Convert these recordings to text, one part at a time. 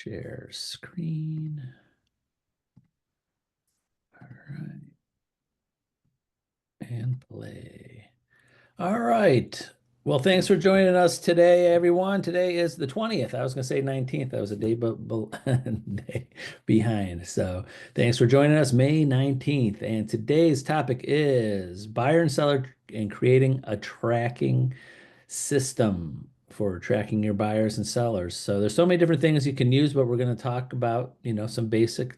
Share screen. All right. And play. All right. Well, thanks for joining us today, everyone. Today is the 20th. I was going to say 19th. I was a day, day behind. So thanks for joining us, May 19th. And today's topic is buyer and seller and creating a tracking system for tracking your buyers and sellers. So there's so many different things you can use, but we're going to talk about, some basic,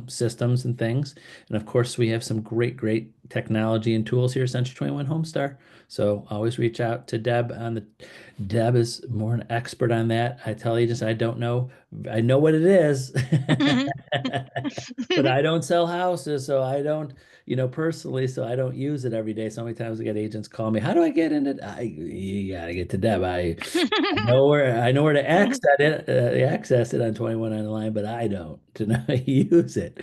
systems and things. And of course, we have some great technology and tools here at Century 21 Homestar. So always reach out to Deb Deb is more an expert on that. I tell agents I don't know. I know what it is, but I don't sell houses, so I don't, personally, so I don't use it every day. So many times I get agents call me, how do I get into you gotta get to Deb. I know where to access it on 21 online, but I don't to know how to use it.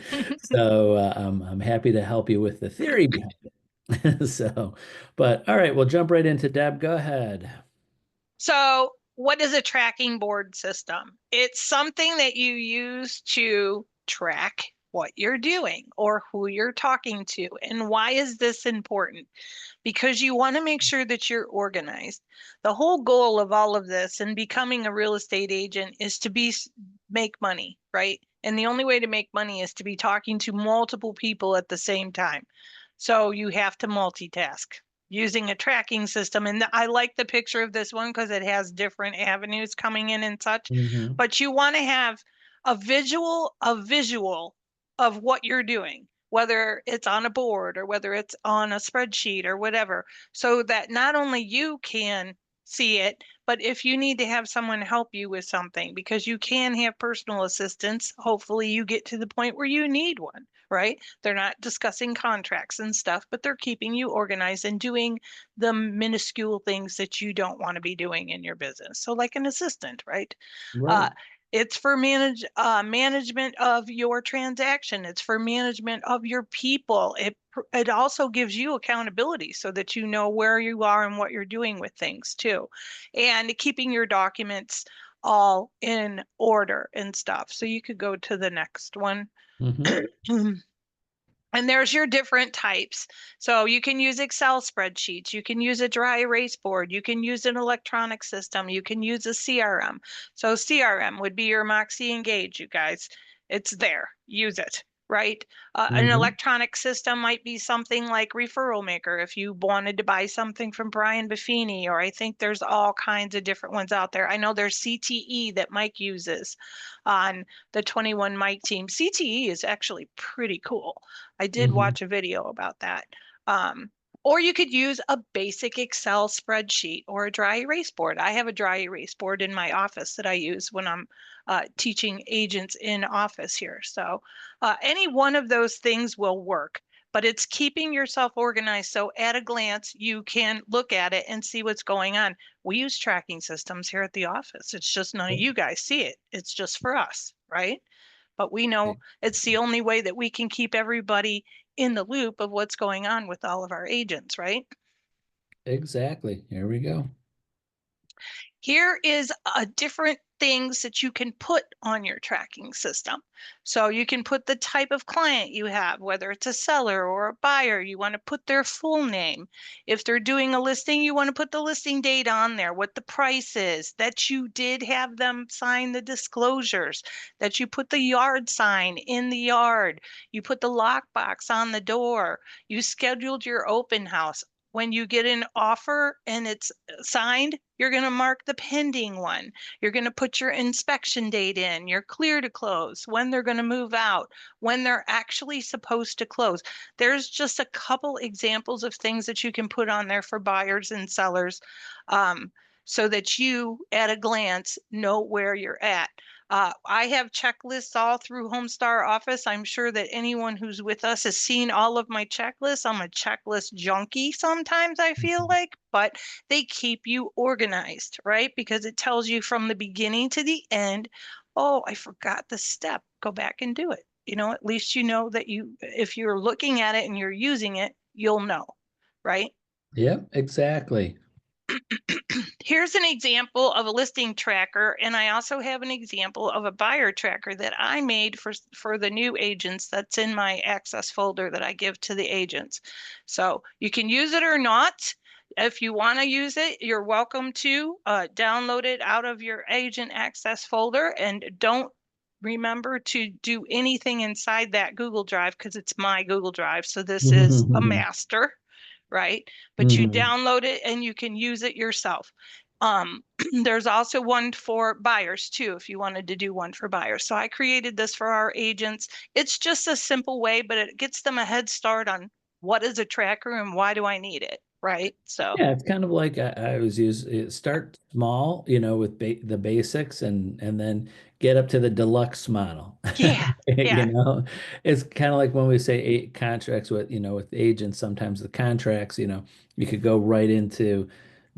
So I'm happy to help you with the theory behind it. So, but all right, we'll jump right into Deb. Go ahead. So, what is a tracking board system? It's something that you use to track what you're doing or who you're talking to. And why is this important? Because you want to make sure that you're organized. The whole goal of all of this and becoming a real estate agent is to make money, right? And the only way to make money is to be talking to multiple people at the same time. So you have to multitask using a tracking system. And I like the picture of this one because it has different avenues coming in and such. Mhm. But you want to have a visual of what you're doing, whether it's on a board or whether it's on a spreadsheet or whatever, so that not only you can see it, but if you need to have someone help you with something, because you can have personal assistants, hopefully you get to the point where you need one, right? They're not discussing contracts and stuff, but they're keeping you organized and doing the minuscule things that you don't want to be doing in your business. So like an assistant, right? Uh, Right. it's for management of your transaction. It's for management of your people. It also gives you accountability so that you know where you are and what you're doing with things too, and keeping your documents all in order and stuff. So you could go to the next one. Mhm. And there's your different types. So you can use Excel spreadsheets, you can use a dry erase board, you can use an electronic system, you can use a CRM. So CRM would be your Moxie Engage, you guys. It's there. Use it, right? An Mhm. electronic system might be something like Referral Maker if you wanted to buy something from Brian Buffini, or I think there's all kinds of different ones out there. I know there's CTE that Mike uses on the 21 Mike team. CTE is actually pretty cool. I did Mhm. watch a video about that. Um, or you could use a basic Excel spreadsheet or a dry erase board. I have a dry erase board in my office that I use when I'm teaching agents in office here. So any one of those things will work, but it's keeping yourself organized. So at a glance, you can look at it and see what's going on. We use tracking systems here at the office. It's just none of you guys see it. It's just for us, right? But we know it's the only way that we can keep everybody in the loop of what's going on with all of our agents, right? Exactly. Here we go. Here is a different things that you can put on your tracking system. So you can put the type of client you have, whether it's a seller or a buyer. You want to put their full name. If they're doing a listing, you want to put the listing date on there, what the price is, that you did have them sign the disclosures, that you put the yard sign in the yard, you put the lockbox on the door, you scheduled your open house. When you get an offer and it's signed, you're going to mark the pending one. You're going to put your inspection date in, you're clear to close, when they're going to move out, when they're actually supposed to close. There's just a couple examples of things that you can put on there for buyers and sellers, um, so that you, at a glance, know where you're at. I have checklists all through Homestar Office. I'm sure that anyone who's with us has seen all of my checklists. I'm a checklist junkie sometimes, I feel Mhm. like, but they keep you organized, right? Because it tells you from the beginning to the end, oh, I forgot the step, go back and do it. At least you know that if you're looking at it and you're using it, you'll know, right? Yep, exactly. Here's an example of a listing tracker, and I also have an example of a buyer tracker that I made for the new agents that's in my access folder that I give to the agents. So you can use it or not. If you want to use it, you're welcome to download it out of your agent access folder, and don't remember to do anything inside that Google Drive because it's my Google Drive. So this is a master, right? But you Mhm. download it and you can use it yourself. There's also one for buyers too, if you wanted to do one for buyers. So I created this for our agents. It's just a simple way, but it gets them a head start on what is a tracker and why do I need it, right? So Yeah, it's kind of like I always use start small, with the basics and then get up to the deluxe model. yeah, You yeah, know, it's kind of like when we say contracts with agents, sometimes the contracts, you could go right into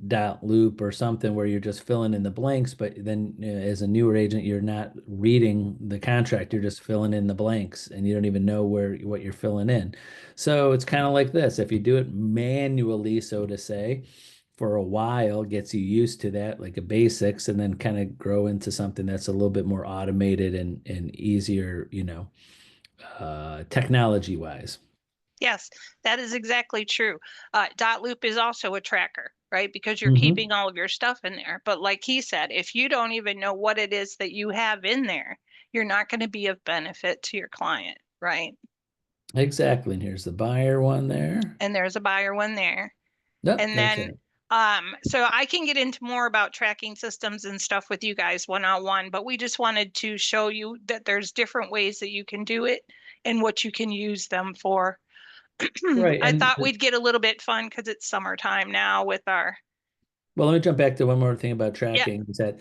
dot loop or something where you're just filling in the blanks, but then as a newer agent, you're not reading the contract, you're just filling in the blanks and you don't even know what you're filling in. So it's kind of like this. If you do it manually, so to say, for a while, gets you used to that, like a basics, and then kind of grow into something that's a little bit more automated and easier, technology wise. yes, that is exactly true. Dot loop is also a tracker, right? Because you're Hmm. keeping all of your stuff in there. But like he said, if you don't even know what it is that you have in there, you're not going to be of benefit to your client, right? Exactly. And here's the buyer one there. And there's a buyer one there. Yep, And that's then, it. so I can get into more about tracking systems and stuff with you guys one-on-one, but we just wanted to show you that there's different ways that you can do it and what you can use them for. Right. I And thought we'd get a little bit fun because it's summertime now with our, well, let me jump back to one more thing about yeah, tracking is that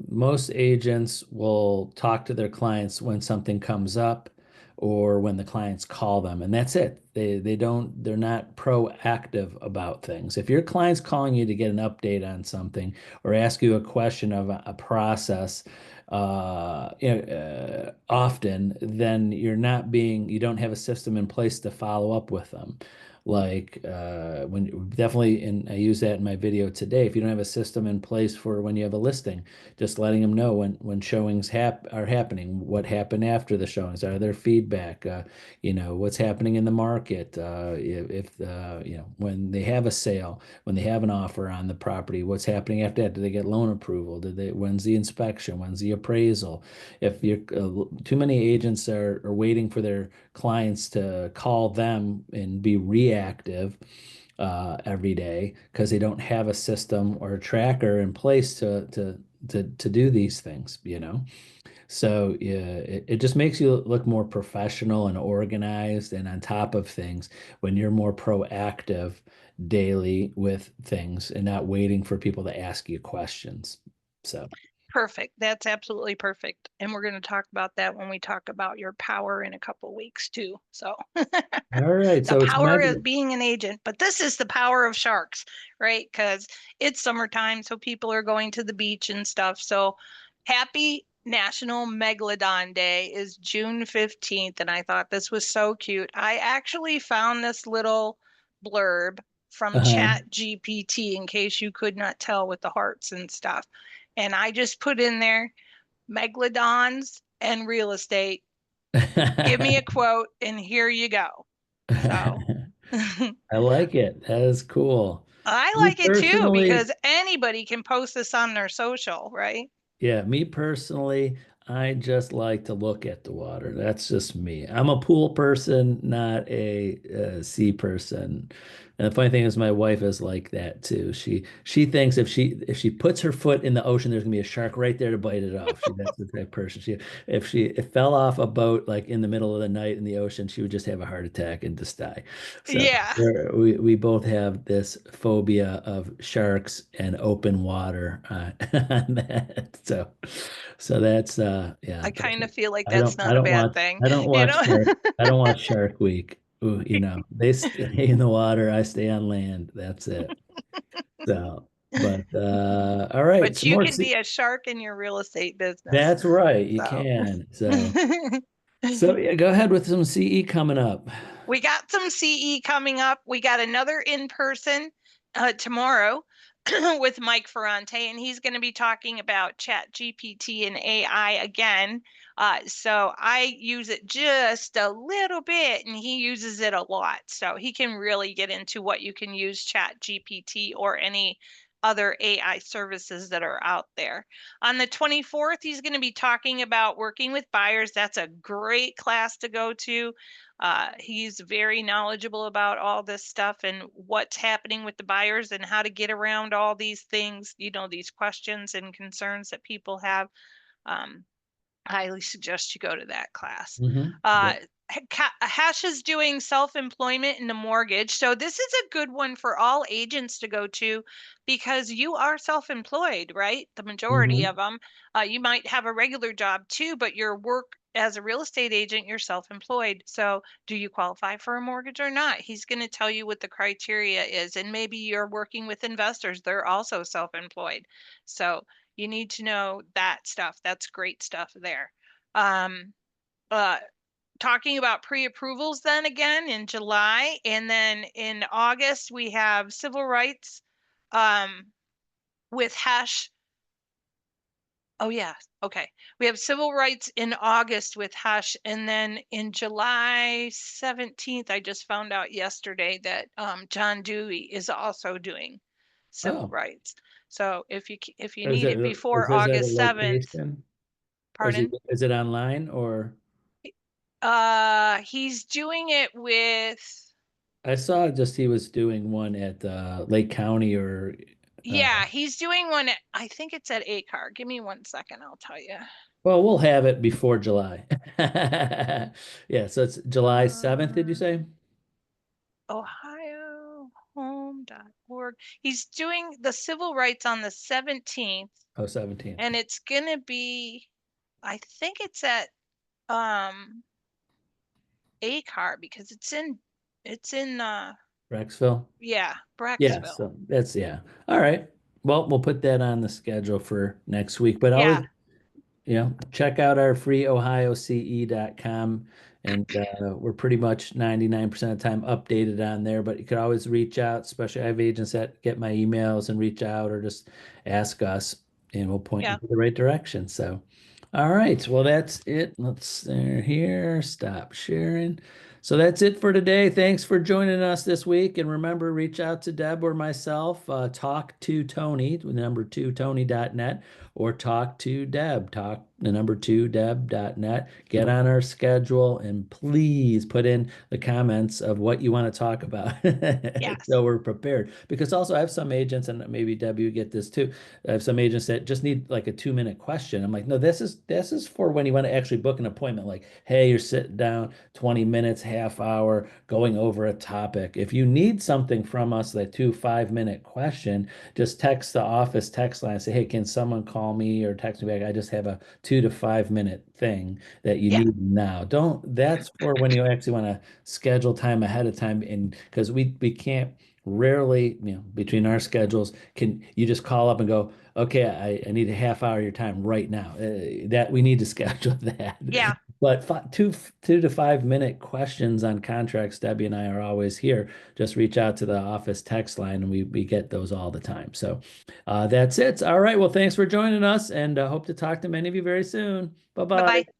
most agents will talk to their clients when something comes up or when the clients call them, and that's it. They're not proactive about things. If your client's calling you to get an update on something or ask you a question of a process, often, then you don't have a system in place to follow up with them. Like when definitely, and I use that in my video today. If you don't have a system in place for when you have a listing, just letting them know when showings are happening, what happened after the showings, are there feedback, what's happening in the market, if when they have a sale, when they have an offer on the property, what's happening after that? Do they get loan approval? When's the inspection? When's the appraisal? If you're too many agents are waiting for their clients to call them and be reactive every day because they don't have a system or a tracker in place to do these things, So yeah, it just makes you look more professional and organized and on top of things when you're more proactive daily with things and not waiting for people to ask you questions. So, perfect. That's absolutely perfect. And we're going to talk about that when we talk about your power in a couple weeks too. So all right. the So it's power of Meg. being an agent, but this is the power of sharks, right? Because it's summertime, so people are going to the beach and stuff. So happy National Megalodon Day is June 15th, and I thought this was so cute. I actually found this little blurb from Uh-huh. Chat GPT in case you could not tell with the hearts and stuff. And I just put in there megalodons and real estate. Give me a quote, and here you go. So I like it. That is cool. I Me like it too personally, because anybody can post this on their social, right? yeah, me personally, I just like to look at the water. That's just me. I'm a pool person, not a sea person. And the funny thing is, my wife is like that too. She thinks if she puts her foot in the ocean, there's gonna be a shark right there to bite it off. That's the type of person. If it fell off a boat like in the middle of the night in the ocean, she would just have a heart attack and just die. So Yeah, we both have this phobia of sharks and open water on that. So that's yeah. I kind of feel like I that's don't I not a don't bad watch thing, I don't you watch know? Shark I don't watch Shark Week. Ooh, they stay in the water. I stay on land. That's it. So, but all right, But some you more. can be a shark in your real estate business. That's right. You So can. So yeah, go ahead with some CE coming up. we got some CE coming up. We got another in person tomorrow. with Mike Ferrante, and he's going to be talking about Chat GPT and AI again. So I use it just a little bit, and he uses it a lot. So he can really get into what you can use Chat GPT or any other AI services that are out there. On the 24th, he's going to be talking about working with buyers. That's a great class to go to. He's very knowledgeable about all this stuff and what's happening with the buyers and how to get around all these things, these questions and concerns that people have. I highly suggest you go to that class. Mhm. Uh, Yep. Hash is doing self-employment in the mortgage. So this is a good one for all agents to go to because you are self-employed, right? The majority of Mhm. them. You might have a regular job too, but your work as a real estate agent, you're self-employed. So do you qualify for a mortgage or not? He's going to tell you what the criteria is. And maybe you're working with investors. They're also self-employed. So you need to know that stuff. That's great stuff there. Um, uh, Talking about pre-approvals then again in July, and then in August we have civil rights um, with Hash. Oh yeah, okay. We have civil rights in August with Hash, and then in July 17th, I just found out yesterday that John Dewey is also doing civil Oh, rights. So if you is need it it is before this at a August 7th, location? Or pardon? is it online or He's doing it with, I saw just he was doing one at Lake County or uh yeah, he's doing one at, I think it's at ACAR. Give me 1 second, I'll tell you. well, we'll have it before July. Yeah, so it's July 7th, did you Um, say? OhioHome.org. He's doing the civil rights on the 17th, Oh, 17th. and it's gonna be, I think it's at um ACAR because it's in Rexville? yeah, Yeah, Brecksville. so that's yeah. All right. Well, we'll put that on the schedule for next week, but always, Yeah, check out our free ohioce.com and we're pretty much 99% of the time updated on there, but you could always reach out, especially I have agents that get my emails and reach out or just ask us and we'll point you yeah. to the right direction. So, all right. Well, that's it. Let's here, stop sharing. So that's it for today. Thanks for joining us this week. And remember, reach out to Deb or myself, talk to Tony, with number two, Tony.net, or talk to Deb, talk the number two, Deb.net. Get on our schedule and please put in the comments of what you want to talk about Yes. so we're prepared. Because also I have some agents, and maybe Deb, you get this too. I have some agents that just need like a 2 minute question. I'm like, no, this is for when you want to actually book an appointment. Like, hey, you're sitting down 20 minutes, half hour, going over a topic. If you need something from us, that 5 minute question, just text the office text line and say, hey, can someone call me or text me back? I just have a 2 to 5 minute thing that you Yeah. need now. That's for when you actually want to schedule time ahead of time. And because we can't rarely, between our schedules, can you just call up and go, okay, I need a half hour of your time right now. That we need to schedule that. Yeah. But 2 to 5 minute questions on contracts, Debbie and I are always here. Just reach out to the office text line and we get those all the time. So that's it. All right. Well, thanks for joining us and hope to talk to many of you very soon. Bye bye. Bye-bye.